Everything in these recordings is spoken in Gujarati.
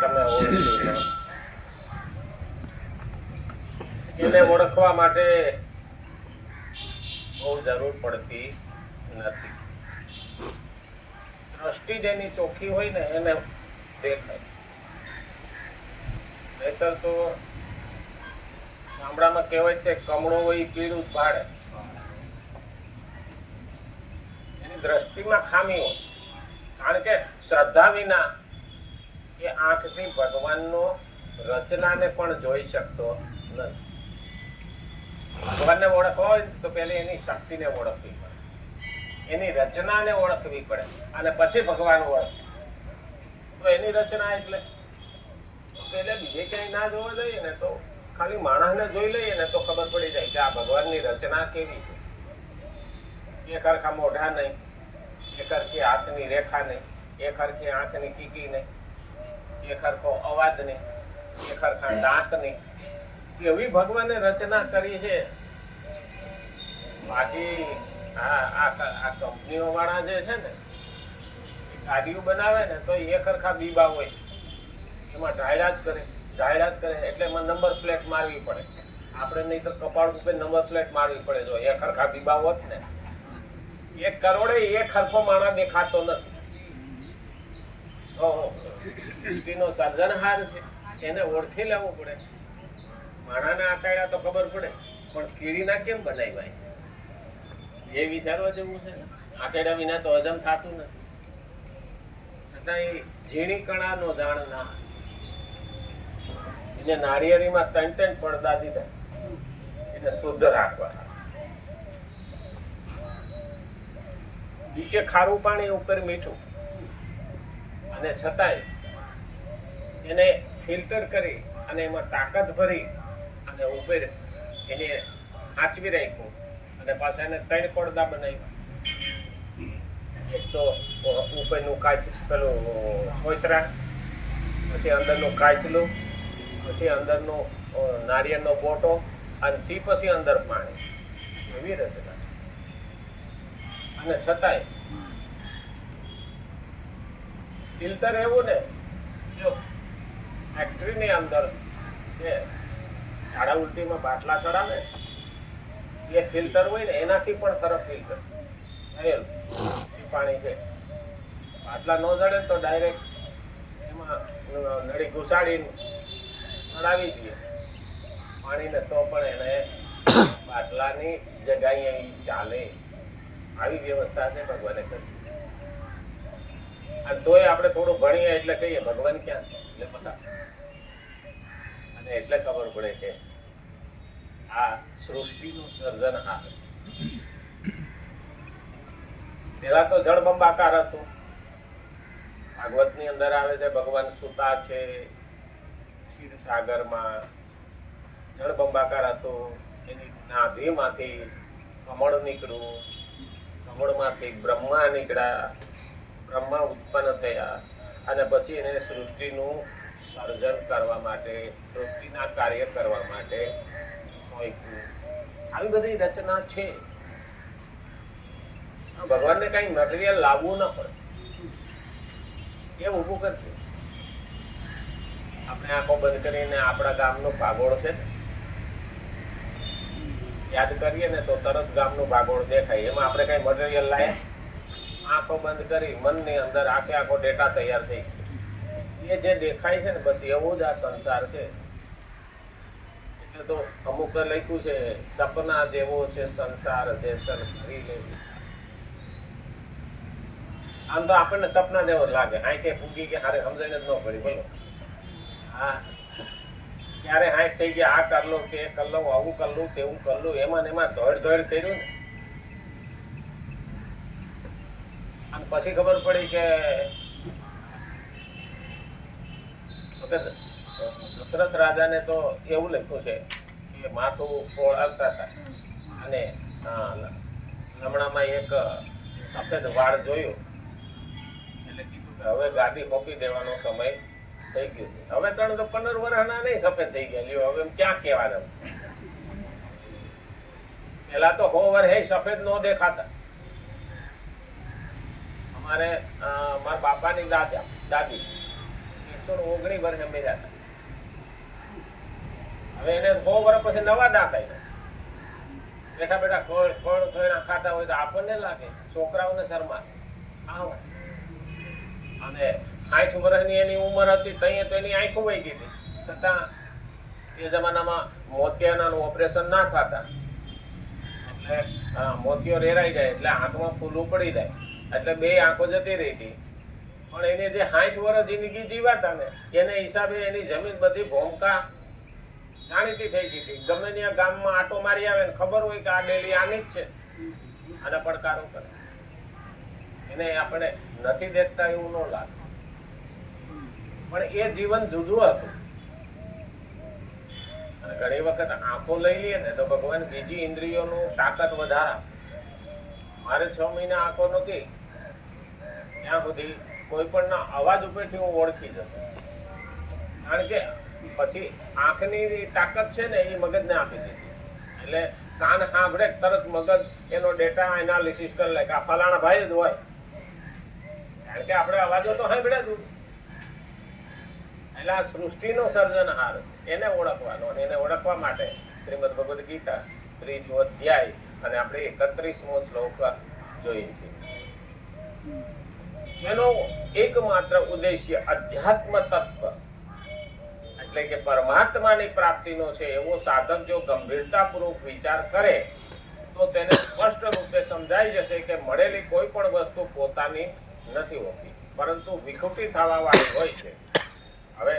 તમે ઓળખી લો. એને ઓળખવા માટે બહુ જરૂર પડતી નથી. દ્રષ્ટિ જેની ચોખ્ખી હોય ને એને દેખાય. નહીતર તો ગામડામાં કહેવાય છે કમળો હોય પીળું જ ભાડે. એની દ્રષ્ટિમાં ખામી હોય. કારણ કે શ્રદ્ધા વિના એ આંખથી ભગવાનનો રચનાને પણ જોઈ શકતો નથી. ભગવાનને ઓળખવા હોય તો પહેલી એની શક્તિને ઓળખવી પડે, એની રચનાને ઓળખવી પડે અને પછી ભગવાન ઓળખે. તો એની રચના એટલે પહેલે બીજે ક્યાંય ના જોવા જઈએ ને તો ખાલી માણસને જોઈ લઈએ ને તો ખબર પડી જાય કે આ ભગવાનની રચના કેવી છે. એક હરખા મોઢા નહીં, એક હરખી હાથની રેખા નહીં, એક હરખી આંખની કીકી નહીં, એક હરખો અવાજ નહીં, એક હરખા દાંત નહીં. એવી ભગવાને રચના કરી છે. બાકી આ કંપનીઓ વાળા જે છે ને ગાડીઓ બનાવે ને તો એક હરખા બીબા હોય, એમાં જાહેરાત કરે એટલે એમાં નંબર પ્લેટ મારવી પડે. આપણે નહીં તો કપાળ ઉપર નંબર પ્લેટ મારવી પડે. જો એક હરખા બીબા હોત ને 1 કરોડે એક હરખો માણસ દેખાતો નથી. નો સર્જનહાર છે, એને ઓળખી લેવું પડે. માણાને આટાડ્યા તો ખબર પડે, પણ કીડીના કેમ બનાવ્યા એ વિચારવા જેવું છે. આટાડ્યા વિના તો હજમ થતું નથી. છતાં એ ઝીણી કણાનો જાણ ના, એને નાળિયેરીમાં 3 પડદા દીધા એને શુદ્ધ રાખવા. નીચે ખારું પાણી, ઉપર મીઠું, અને છતાંય એને ફિલ્ટર કરી અને એમાં તાકાત ભરી અને ઉપર એને આંચવી રાખ્યું અને પાછા એને 3 પડદા બનાવ્યા. એક તો ઉપરનું કાચ પેલું સોયત્રા, પછી અંદરનું કાચલું, પછી અંદરનો નારિયેળનો બોટો અને પછી અંદર પાણી. એવી રચના. અને છતાંય ફિલ્ટર એવું ને, જો ફેક્ટરીની અંદર જે ઝાડા ઉલટીમાં બાટલા ચડાવે એ ફિલ્ટર હોય ને એનાથી પણ સરસ ફિલ્ટર થયેલું પાણી છે. બાટલા ન જડે તો ડાયરેક્ટ એમાં નળી ઘુસાડીને ચડાવી દઈએ પાણીને તો પણ એને બાટલાની જગ્યાએ ચાલે. આવી વ્યવસ્થા છે ભગવાને કરી. અને તોય આપણે થોડું ભણીએ એટલે કહીએ ભગવાન ક્યાં છે, એટલે બધા અને એટલે ખબર પડે કે આ સૃષ્ટિનું સર્જનહાર. પેલા તો જળબંબાકાર હતું. ભાગવતની અંદર આવે છે ભગવાન સુતા છે ક્ષીરસાગરમાં. જળબંબાકાર હતું. એની નાભીમાંથી કમળ નીકળ્યું, કમળમાંથી બ્રહ્મા નીકળ્યા, બ્રહ્મા ઉત્પન્ન થયા અને પછી એને સૃષ્ટિનું સર્જન કરવા માટે, સૃષ્ટિના કાર્ય કરવા માટે આવી બધી રચના છે. ભગવાનને કઈ મટીરિયલ લાવવું ન પડે, એ ઊભું કરશે. આપણે આંખો બંધ કરીને આપણા ગામનો ભાગોળ છે યાદ કરીએ ને તો તરત ગામનું ભાગોળ દેખાય. એમાં આપણે કઈ મટીરિયલ લાયા? આંખો બંધ કરી મનની અંદર આખો ડેટા તૈયાર થઈ ગયો. એ જે દેખાય છે ને બસ એવું જ આ સંસાર છે. એટલે તો અમુક લખ્યું છે સપના જેવો છે સંસાર જેસર ભરી લેવી. આમ તો આપણને સપના જેવો જ લાગે. આંખે ફૂગી કે હારે સમજાઈને જ ન પડી. બોલો હા ક્યારે હાથ થઈ ગયા, આ કર લો કે કર લો, આવું કર લું તેવું કર લું, એમાં ધોડ કર્યું ને. અને પછી ખબર પડી કે દશરથ રાજાને તો એવું લખ્યું છે કે માથું ઓળાવતા હતા અને લમણામાં એક સફેદ વાળ જોયો એટલે કીધું કે હવે ગાદી મોકલી દેવાનો સમય થઈ ગયું છે. હવે 3 તો 15 વર્ષના નહીં સફેદ થઈ ગયા. લ્યો હવે ક્યાં કહેવા દઉં. પેલા તો 100 વર્ષ સફેદ ન દેખાતા. અમારે મારા બાપાની દાદી 1919 વર્ષે મર્યા હતા. હવે એને 100 વર્ષ પછી નવા દાંત આવ્યા. બેઠા બેઠા કોણ થોડા ખાતા હોય તો આપણને લાગે, છોકરાઓને શરમા આવે. અને 60 વર્ષની એની ઉંમર હતી તઈએ તો એની આંખો વહી ગઈ હતી. છતાં એ જમાનામાં મોતિયાનાનું ઓપરેશન ના થતા, એટલે મોતિયો રેરાઈ જાય એટલે આંખમાં ફૂલું પડી જાય, એટલે 2 આંખો જતી રહી હતી. પણ એને જે 60 વર્ષ જિંદગી જીવાતા ને એને હિસાબે એની જમીન બધી ભૂમકા જાણીતી થઈ ગઈ હતી. ગમે ત્યાં ગામમાં આટો મારી આવે ને ખબર હોય કે આ ડેલી આની જ છે, આના પડકારો કરે. એને આપણે નથી દેખતા એવું ન લાગે, પણ એ જીવન જુદું હતું. અને ઘણી વખત આંખો લઈ લઈએ ને તો ભગવાન બીજી ઇન્દ્રિયોનું તાકાત વધારા. મારે 6 મહિના આંખો નહોતી ત્યાં સુધી કોઈ પણ ના અવાજ ઉપરથી હું ઓળખી જતો. કારણ કે પછી આંખની તાકાત છે ને એ મગજને આપી દીધી. એટલે કાન સાંભળે તરત મગજ એનો ડેટા એનાલિસિસ કરી લે કે આ ફલાણા ભાઈ જ હોય. કારણ કે આપણે અવાજો તો સાંભળ્યા જ. એટલે આ સૃષ્ટિનો સર્જનહાર એને ઓળખવાનો, અને એને ઓળખવા માટે શ્રીમદ ભગવદ્ ગીતા 3જો અધ્યાય અને આપણે 31મો શ્લોક જોઈએ છીએ, જેનો એકમાત્ર ઉદ્દેશ્ય અધ્યાત્મ તત્વ એટલે કે પરમાત્માની પ્રાપ્તિનો છે. એવો સાધક જો ગંભીરતાપૂર્વક વિચાર કરે તો તેને સ્પષ્ટ રૂપે સમજાઈ જશે કે મળેલી કોઈ પણ વસ્તુ પોતાની નથી હોતી, પરંતુ વિખૂટી થવા વાળી હોય છે. હવે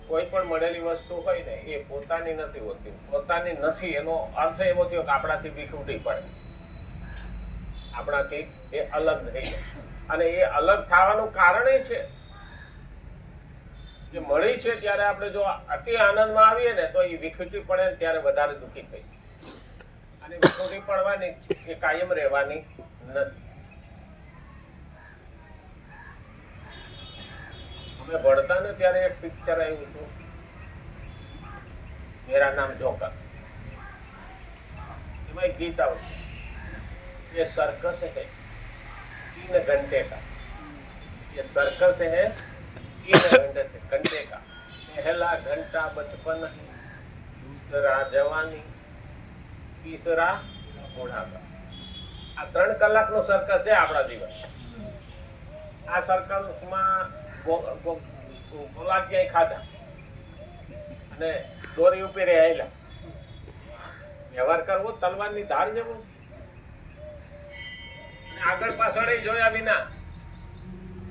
કોઈ પણ મળેલી વસ્તુ હોય ને એ પોતાની નથી હોતી. પોતાની નથી એનો અર્થ એવો થયો કે આપણાથી વિખૂટી પડે, આપણાથી એ અલગ થઈ જાય. અને એ અલગ થવાનું કારણ એ છે કે મળી છે ત્યારે આપણે જો અતિ આનંદમાં આવીએ ને તો એ વિખૂટી પડે ને ત્યારે વધારે દુઃખી થઈ. અને વિખૂટી પડવાની એ કાયમ રહેવાની નથી. અમે ભણતા ને ત્યારે એક પિક્ચર આવ્યું હતું, મેરા નામ જોકર. એમાં એક ગીત આવતું, ये सर्कस है 3 घंटे का, ये सर्कस है 3 घंटे का. पहला घंटा बचपन है, दूसरा जवानी, तीसरा बुढ़ापा. આ 3 કલાકનો સર્કસ છે આપણા જીવન. આ સર્કસમાં ગોલા ક્યાંય ખાધા અને દોરી ઉપર રહેલા. વ્યવહાર કરવો તલવારની ધાર જેવો. આગળ પાછળ જોયા વિના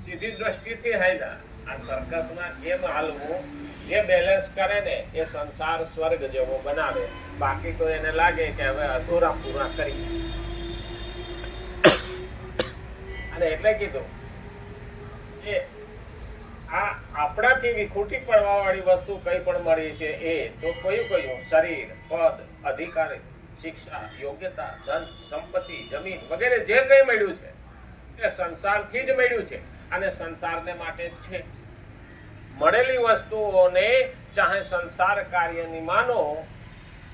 સીધી દ્રષ્ટિથી હાલ્યા. આ સર્કસમાં જેમ હાલવું, જે બેલેન્સ કરે ને એ સંસાર સ્વર્ગ જેવો બનાવે. બાકી તો એને લાગે કે હવે અધૂરા પૂરા કરી. અને એટલે કીધું કે આ આપણાથી વિખૂટી પડવા વાળી વસ્તુ કઈ પણ મળી છે એ તો કયું શરીર, પદ, અધિકાર, શિક્ષા, યોગ્યતા, ધન, સંપત્તિ, જમીન વગેરે જે કંઈ મળ્યું છે એ સંસારથી જ મળ્યું છે અને સંસારને માટે જ છે. મળેલી વસ્તુઓને ચાહે સંસાર કાર્યની માનો,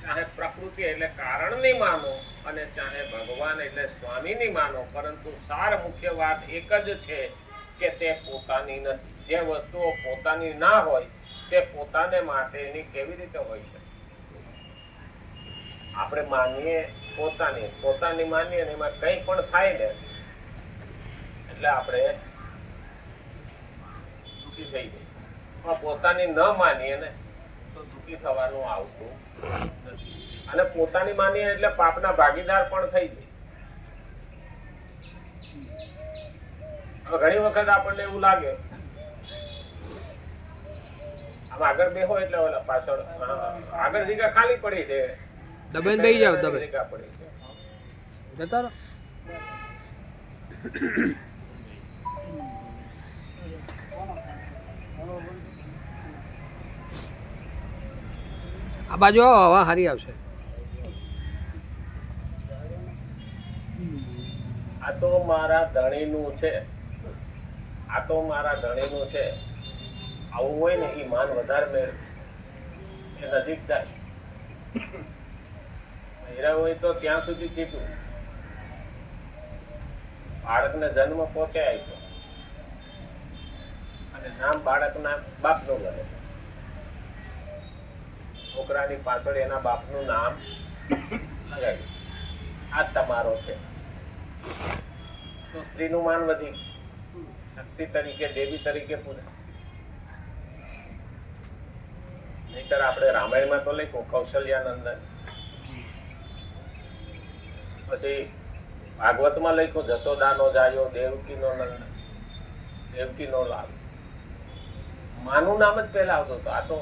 ચાહે પ્રકૃતિ એટલે કારણની માનો, અને ચાહે ભગવાન એટલે સ્વામીની માનો, પરંતુ સાર મુખ્ય વાત એક જ છે કે તે પોતાની નથી. જે વસ્તુઓ પોતાની ના હોય તે પોતાને માટેની કેવી રીતે હોય છે? આપણે માનીએ પોતાની માનીએ ને એમાં કંઈ પણ થાય ને એટલે આપણે દુઃખી થઈ જઈએ. પણ પોતાની ન માનીએ ને તો દુઃખી થવાનું આવતું નથી. અને પોતાની માનીએ એટલે પાપના ભાગીદાર પણ થઈ જાય. ઘણી વખત આપણને એવું લાગે આમ આગળ બેહો એટલે ઓલા પાછળ આગળ જગ્યા ખાલી પડી છે, દબાઈને બેસી જાવ, દબાઈ જગ્યા પડી છે. જતા રહો. આ બાજુ આવો, હવા સારી આવશે. આ તો મારા ધણીનું છે, આ તો મારા ધણીનું છે. આવું હોય ને એ માન વધારે મેળવે, એ નજીક જાય. હીરા હોય તો ત્યાં સુધી કીધું બાળકને જન્મ પોતે આપ્યો અને નામ બાળકના બાપનું લખે. છોકરાની પાછળ એના બાપનું નામ લગાવ્યું. આ તમારો છે. તો સ્ત્રીનું માન વધી શક્તિ તરીકે, દેવી તરીકે પૂજા. નહીતર આપણે રામાયણમાં તો લખ્યું કૌશલ્યાનંદન, પછી ભાગવતમાં લખ્યું જશોદાનો જાયો દેવકીનો નંદન, દેવકીનો લાભ. માનું નામ જ પહેલા આવતું હતું. આ તો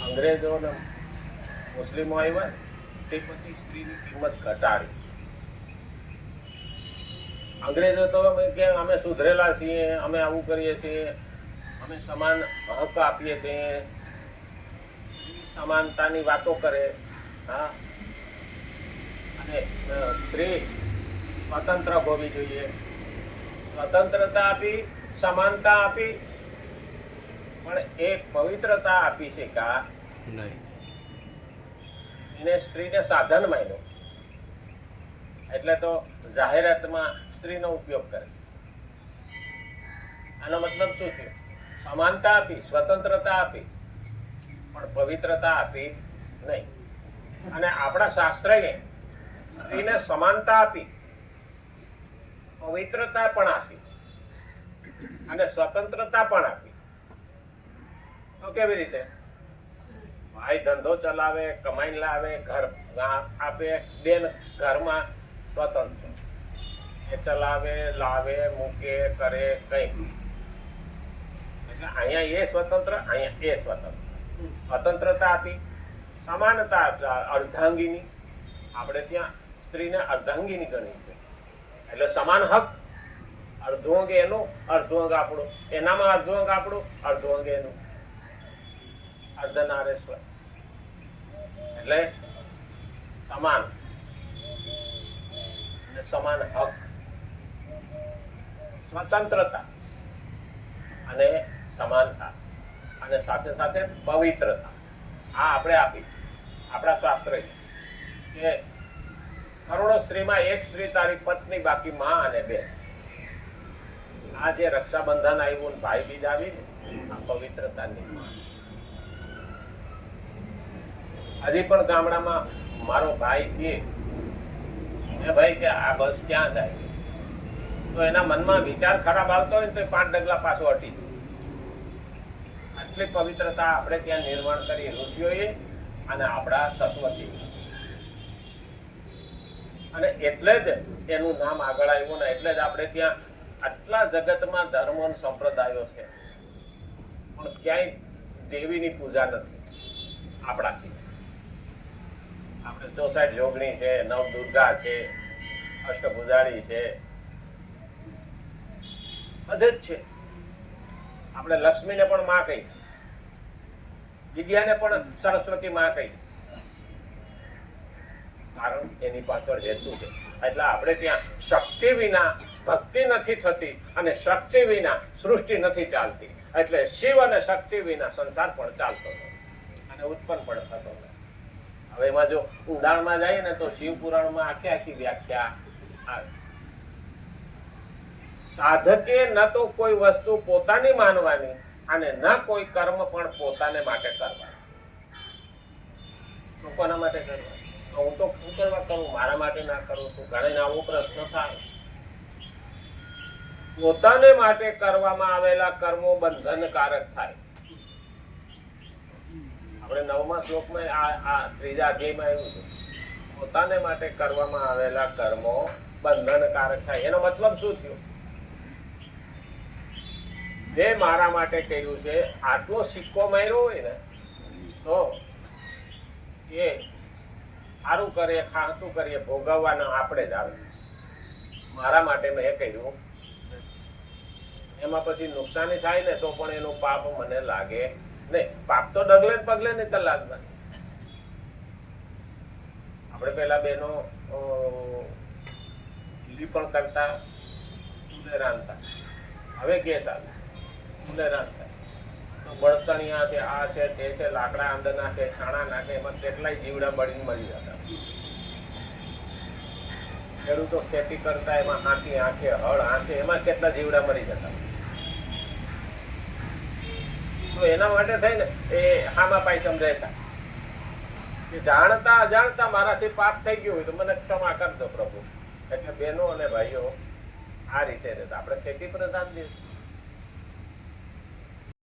અંગ્રેજો ને મુસ્લિમો આવ્યા તે પછી સ્ત્રીની કિંમત ઘટાડી. અંગ્રેજો તો કે અમે સુધરેલા છીએ, અમે આવું કરીએ છીએ, અમે સમાન હક આપીએ છીએ, સમાનતાની વાતો કરે. હા, અને સ્ત્રી સ્વતંત્ર હોવી જોઈએ. સ્વતંત્રતા આપી, સમાનતા આપી, પણ એક પવિત્રતા આપી છે કા નહીં. એને સ્ત્રીને સાધન માન્યો. એટલે તો જાહેરાતમાં સ્ત્રીનો ઉપયોગ કરે. આનો મતલબ શું થયો? સમાનતા આપી, સ્વતંત્રતા આપી, પણ પવિત્રતા આપી નહીં. અને આપણા શાસ્ત્રએ સ્ત્રીને સમાનતા આપી, પવિત્રતા પણ આપી અને સ્વતંત્રતા પણ આપી. તો કેવી રીતે? ભાઈ ધંધો ચલાવે, કમાઈને લાવે, ઘર આપે, બેન ઘરમાં સ્વતંત્ર, એ ચલાવે, લાવે, મૂકે, કરે, કઈ. એટલે અહીંયા એ સ્વતંત્ર, અહીંયા એ સ્વતંત્ર. સ્વતંત્રતા આપી, સમાનતા અર્ધાંગીની. આપણે ત્યાં સ્ત્રીને અર્ધાંગીની ગણી છે. એટલે સમાન હક. અડધો અંગ એનું, અડધો અંગ આપણું. એનામાં અડધો અંગ આપણું, અડધો અંગ એનું. અર્ધનારેશ્વર એટલે સમાન અને સમાન હક, સ્વતંત્રતા અને સમાનતા અને સાથે સાથે પવિત્રતા. આ આપણે આપી આપણા શાસ્ત્ર કે કરોડો સ્ત્રીમાં એક સ્ત્રી તારી પત્ની, બાકી માં અને બેન. આ જે રક્ષાબંધન આવ્યું ને ભાઈ બીજ આવી ને, આ પવિત્રતાની. હજી પણ ગામડામાં મારો ભાઈ કે ભાઈ કે આ બસ ક્યાં જાય, તો એના મનમાં વિચાર ખરાબ આવતો હોય ને તો 5 ડગલા પાછો હટી જાય. આટલી પવિત્રતા આપણે ત્યાં નિર્માણ કરી ઋષિઓએ અને આપણા તત્વથી. અને એટલે જ એનું નામ આગળ આવ્યું ને એટલે જ આપણે ત્યાં આટલા જગતમાં ધર્મો અને સંપ્રદાયો છે, પણ ક્યાંય દેવીની પૂજા નથી આપણાથી. આપણે 64 જોગણી છે, નવદુર્ગા છે, અષ્ટભુજાળી છે, બધે જ છે. આપણે લક્ષ્મીને પણ માં કહી, વિદ્યાને પણ સરસ્વતી માં કહી, કારણ એની પાછળ હેતુ છે. એટલે આપણે ત્યાં શક્તિ વિના ભક્તિ નથી થતી અને શક્તિ વિના સૃષ્ટિ નથી ચાલતી. એટલે શિવ અને શક્તિ વિના સંસાર પણ ચાલતો નથી અને ઉત્પન્ન પણ થતો નથી. હવે એમાં જો ઊંડાણમાં જાય ને તો શિવ પુરાણમાં આખી આખી વ્યાખ્યા આવે. સાધકે ન તો કોઈ વસ્તુ પોતાની માનવાની અને ન કોઈ કર્મ પણ પોતાને માટે કરવાનું. તો કોના માટે કરવાનું? હું તો શું કરવા કરું, મારા માટે ના કરું છું. ઘણા આવો પ્રશ્ન થાય. પોતાને માટે કરવામાં આવેલા કર્મો બંધનકારક થાય. આપણે 9મા શ્લોકમાં આ 3જા અધ્યાયમાં આવ્યું છે, પોતાને માટે કરવામાં આવેલા કર્મો બંધનકારક થાય. એનો મતલબ શું થયો? જે મારા માટે કર્યું છે, આટલો સિક્કો માર્યો હોય ને તો એ સારું કરીએ, ખાતું કરીએ, ભોગવવાના આપણે જ આવે. મારા માટે મેં કર્યું, એમાં પછી નુકસાની થાય ને તો પણ એનું પાપ મને લાગે નહીં. પાપ તો ડગલે ને પગલે નહીં તો લાગવાનું. આપણે પેલા બેનો લીપણ કરતા, ચૂલે રાંધતા. હવે કે ચાલે ચૂલે રાંધતા તો બળતણિયા છે, આ છે, તે છે, લાકડા અંદર નાખે, છાણા નાખે, એમાં કેટલાય જીવડા બળીને મળી જતા. ખેડૂતો ખેતી કરતા, એમાં હાથી આંખે, હળ આંખે, એમાં કેટલા જીવડા મરી જતા. તો એના માટે થઈને એ હામા પાઈ સમજાતા કે જાણતા અજાણતા મારાથી પાપ થઈ ગયું હોય તો મને ક્ષમા કરજો પ્રભુ. એટલે બહેનો અને ભાઈઓ આ રીતે રહેતા. આપણે ખેતી પ્રધાન દેશ,